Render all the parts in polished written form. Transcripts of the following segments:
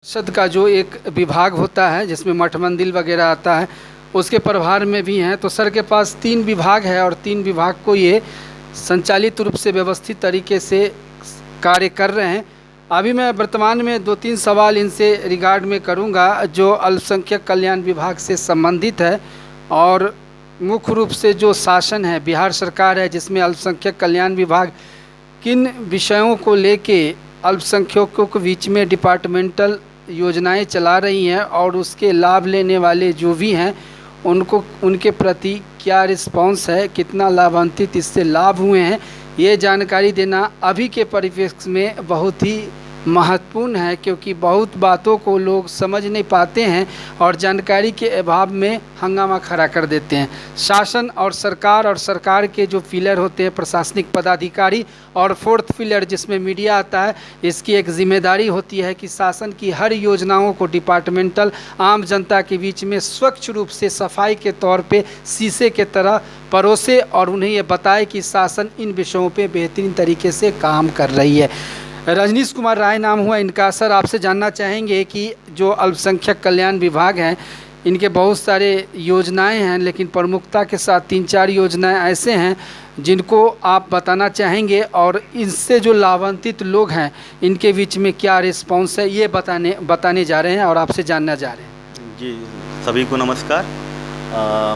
परिषद का जो एक विभाग होता है जिसमें मठ मंदिर वगैरह आता है, उसके प्रभार में भी हैं। तो सर के पास 3 विभाग है और 3 विभाग को ये संचालित रूप से व्यवस्थित तरीके से कार्य कर रहे हैं। अभी मैं वर्तमान में 2-3 सवाल इनसे रिगार्ड में करूंगा जो अल्पसंख्यक कल्याण विभाग से संबंधित है। और मुख्य रूप से जो शासन है, बिहार सरकार है, जिसमें अल्पसंख्यक कल्याण विभाग किन विषयों को लेके अल्पसंख्यकों के बीच में डिपार्टमेंटल योजनाएं चला रही हैं और उसके लाभ लेने वाले जो भी हैं उनको उनके प्रति क्या रिस्पांस है, कितना लाभान्वित इससे लाभ हुए हैं, ये जानकारी देना अभी के परिप्रेक्ष्य में बहुत ही महत्वपूर्ण है। क्योंकि बहुत बातों को लोग समझ नहीं पाते हैं और जानकारी के अभाव में हंगामा खड़ा कर देते हैं। शासन और सरकार के जो पिलर होते हैं, प्रशासनिक पदाधिकारी, और 4th पिलर जिसमें मीडिया आता है, इसकी एक जिम्मेदारी होती है कि शासन की हर योजनाओं को डिपार्टमेंटल आम जनता के बीच में स्वच्छ रूप से सफाई के तौर पे शीशे के तरह परोसे और उन्हें ये बताए कि शासन इन विषयों पे बेहतरीन तरीके से काम कर रही है। रजनीश कुमार राय नाम हुआ इनका। सर, आपसे जानना चाहेंगे कि जो अल्पसंख्यक कल्याण विभाग हैं, इनके बहुत सारे योजनाएं हैं, लेकिन प्रमुखता के साथ 3-4 योजनाएं ऐसे हैं जिनको आप बताना चाहेंगे और इससे जो लाभान्वित लोग हैं इनके बीच में क्या रिस्पांस है, ये बताने जा रहे हैं और आपसे जानना जा रहे हैं। जी, सभी को नमस्कार।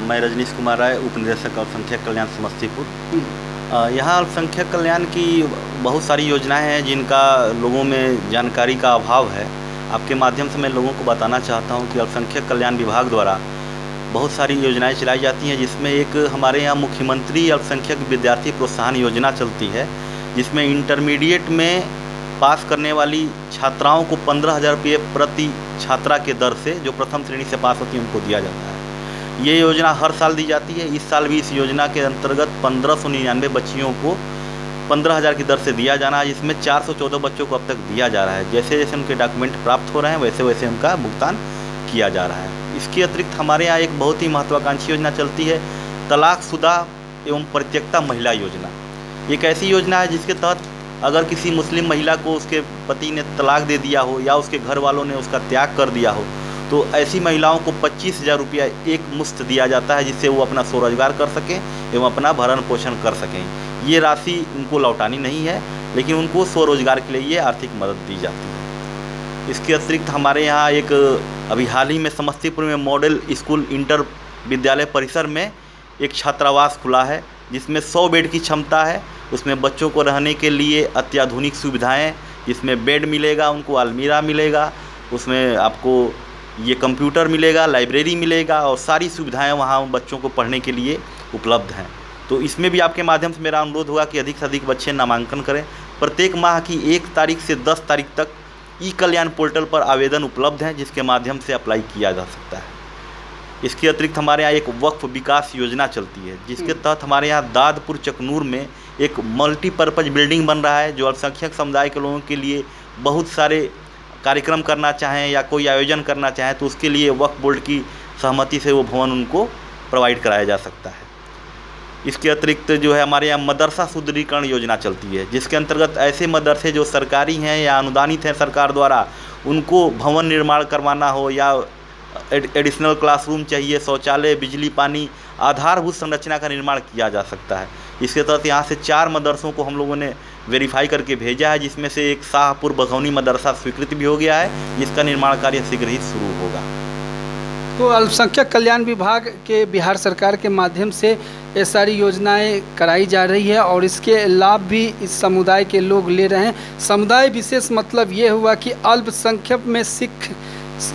मैं रजनीश कुमार राय, उप निदेशक अल्पसंख्यक कल्याण समस्तीपुर। यहाँ अल्पसंख्यक कल्याण की बहुत सारी योजनाएं हैं जिनका लोगों में जानकारी का अभाव है। आपके माध्यम से मैं लोगों को बताना चाहता हूँ कि अल्पसंख्यक कल्याण विभाग द्वारा बहुत सारी योजनाएं चलाई जाती हैं, जिसमें एक हमारे यहाँ मुख्यमंत्री अल्पसंख्यक विद्यार्थी प्रोत्साहन योजना चलती है, जिसमें इंटरमीडिएट में पास करने वाली छात्राओं को 15,000 रुपये प्रति छात्रा के दर से, जो प्रथम श्रेणी से पास होती है, उनको दिया जाता है। ये योजना हर साल दी जाती है। इस साल भी इस योजना के अंतर्गत 1599 बच्चियों को 15,000 की दर से दिया जाना है, जिसमें 414 बच्चों को अब तक दिया जा रहा है। जैसे जैसे उनके डॉक्यूमेंट प्राप्त हो रहे हैं वैसे वैसे उनका भुगतान किया जा रहा है। इसके अतिरिक्त हमारे यहाँ एक बहुत ही महत्वाकांक्षी योजना चलती है, तलाकशुदा एवं परित्यक्ता महिला योजना। एक ऐसी योजना है जिसके तहत अगर किसी मुस्लिम महिला को उसके पति ने तलाक दे दिया हो या उसके घर वालों ने उसका त्याग कर दिया हो, तो ऐसी महिलाओं को 25,000 रुपया एक मुश्त दिया जाता है, जिससे वो अपना स्वरोजगार कर सकें एवं अपना भरण पोषण कर सकें। ये राशि उनको लौटानी नहीं है, लेकिन उनको स्वरोजगार के लिए ये आर्थिक मदद दी जाती है। इसके अतिरिक्त हमारे यहाँ एक अभी हाल ही में समस्तीपुर में मॉडल स्कूल इंटर विद्यालय परिसर में एक छात्रावास खुला है, जिसमें 100 बेड की क्षमता है। उसमें बच्चों को रहने के लिए अत्याधुनिक सुविधाएँ, जिसमें बेड मिलेगा, उनको अलमीरा मिलेगा, उसमें आपको ये कंप्यूटर मिलेगा, लाइब्रेरी मिलेगा और सारी सुविधाएं वहाँ बच्चों को पढ़ने के लिए उपलब्ध हैं। तो इसमें भी आपके माध्यम से मेरा अनुरोध होगा कि अधिक से अधिक बच्चे नामांकन करें। प्रत्येक माह की 1 तारीख से 10 तारीख तक ई-कल्याण पोर्टल पर आवेदन उपलब्ध हैं, जिसके माध्यम से अप्लाई किया जा सकता है। इसके अतिरिक्त हमारे यहाँ एक वक्फ विकास योजना चलती है, जिसके तहत हमारे यहाँ दादपुर चकनूर में एक मल्टीपर्पज़ बिल्डिंग बन रहा है, जो अल्पसंख्यक समुदाय के लोगों के लिए बहुत सारे कार्यक्रम करना चाहें या कोई आयोजन करना चाहें तो उसके लिए वक्फ बोर्ड की सहमति से वो भवन उनको प्रोवाइड कराया जा सकता है। इसके अतिरिक्त जो है हमारे यहाँ मदरसा सुदृढ़ीकरण योजना चलती है, जिसके अंतर्गत ऐसे मदरसे जो सरकारी हैं या अनुदानित हैं सरकार द्वारा, उनको भवन निर्माण करवाना हो या एडिशनल क्लासरूम चाहिए, शौचालय, बिजली, पानी, आधारभूत संरचना का निर्माण किया जा सकता है। इसके तहत यहाँ से 4 मदरसों को हम लोगों ने वेरीफाई करके भेजा है, जिसमें से एक शाहपुर बघौनी मदरसा स्वीकृत भी हो गया है, जिसका निर्माण कार्य शीघ्र ही शुरू होगा। तो अल्पसंख्यक कल्याण विभाग के बिहार सरकार के माध्यम से ये सारी योजनाएं कराई जा रही है और इसके लाभ भी इस समुदाय के लोग ले रहे हैं। समुदाय विशेष मतलब ये हुआ कि अल्पसंख्यक में सिख,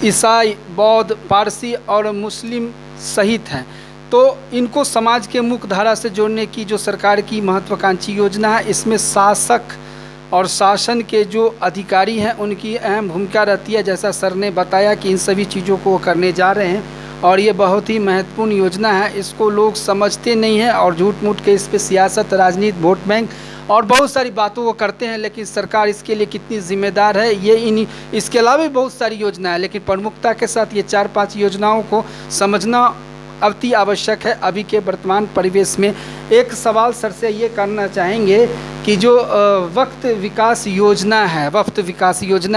ईसाई, बौद्ध, पारसी और मुस्लिम सहित हैं। तो इनको समाज के मुख्य धारा से जोड़ने की जो सरकार की महत्वाकांक्षी योजना है, इसमें शासक और शासन के जो अधिकारी हैं उनकी अहम भूमिका रहती है। जैसा सर ने बताया कि इन सभी चीज़ों को करने जा रहे हैं और ये बहुत ही महत्वपूर्ण योजना है। इसको लोग समझते नहीं हैं और झूठ मूठ के इस पर सियासत, राजनीति, वोट बैंक और बहुत सारी बातों को करते हैं, लेकिन सरकार इसके लिए कितनी जिम्मेदार है ये इसके अलावा भी बहुत सारी योजना है, लेकिन प्रमुखता के साथ ये 4-5 योजनाओं को समझना अति आवश्यक है अभी के वर्तमान परिवेश में। एक सवाल सर से ये करना चाहेंगे कि जो वक्त विकास योजना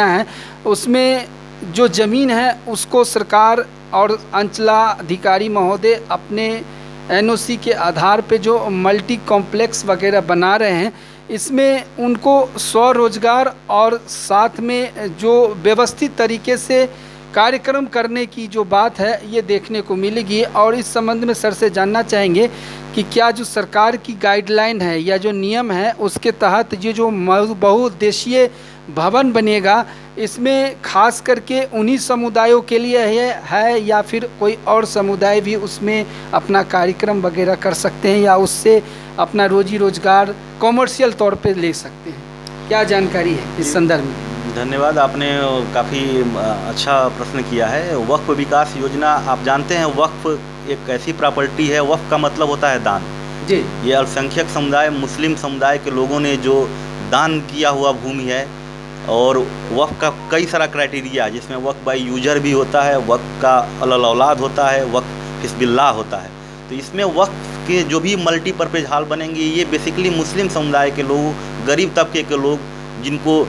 है उसमें जो ज़मीन है उसको सरकार और अंचलाधिकारी महोदय अपने एनओसी के आधार पे जो मल्टी कॉम्प्लेक्स वगैरह बना रहे हैं, इसमें उनको स्वरोजगार और साथ में जो व्यवस्थित तरीके से कार्यक्रम करने की जो बात है ये देखने को मिलेगी। और इस संबंध में सर से जानना चाहेंगे कि क्या जो सरकार की गाइडलाइन है या जो नियम है उसके तहत ये जो बहुउद्देशीय भवन बनेगा, इसमें खास करके उन्हीं समुदायों के लिए है या फिर कोई और समुदाय भी उसमें अपना कार्यक्रम वगैरह कर सकते हैं या उससे अपना रोजी रोजगार कॉमर्शियल तौर पे ले सकते हैं? क्या जानकारी है इस संदर्भ में? धन्यवाद, आपने काफ़ी अच्छा प्रश्न किया है। वक्फ विकास योजना, आप जानते हैं वक्फ एक ऐसी प्रॉपर्टी है, वक्फ का मतलब होता है दान जी। ये अल्पसंख्यक समुदाय, मुस्लिम समुदाय के लोगों ने जो दान किया हुआ भूमि है, और वक्फ का कई सारा क्राइटेरिया है जिसमें वक्फ बाई यूजर भी होता है, वक्फ का अलल औलाद होता है, वक्फ हिस्बिल्लाह होता है। तो इसमें वक्फ के जो भी मल्टीपर्पज़ हॉल बनेंगे ये बेसिकली मुस्लिम समुदाय के लोग, गरीब तबके के लोग, जिनको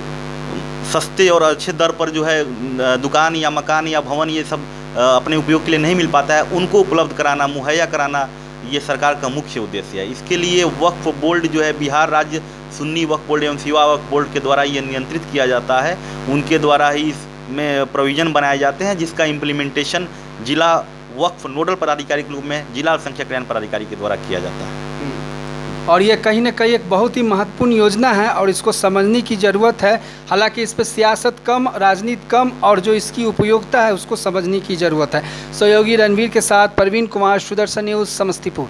सस्ते और अच्छे दर पर जो है दुकान या मकान या भवन ये सब अपने उपयोग के लिए नहीं मिल पाता है, उनको उपलब्ध कराना, मुहैया कराना ये सरकार का मुख्य उद्देश्य है। इसके लिए वक्फ बोर्ड जो है बिहार राज्य सुन्नी वक्फ बोर्ड एवं सिवा वक्फ बोर्ड के द्वारा ये नियंत्रित किया जाता है। उनके द्वारा ही इसमें प्रोविज़न बनाए जाते हैं जिसका इम्प्लीमेंटेशन जिला वक्फ नोडल पदाधिकारी के रूप में जिला अल्पसंख्यक कल्याण पदाधिकारी के द्वारा किया जाता है। और ये कहीं ना कहीं एक बहुत ही महत्वपूर्ण योजना है और इसको समझने की ज़रूरत है। हालांकि इस पर सियासत कम, राजनीति कम, और जो इसकी उपयोगिता है उसको समझने की ज़रूरत है। सहयोगी रणवीर के साथ परवीन कुमार, सुदर्शन न्यूज़, समस्तीपुर।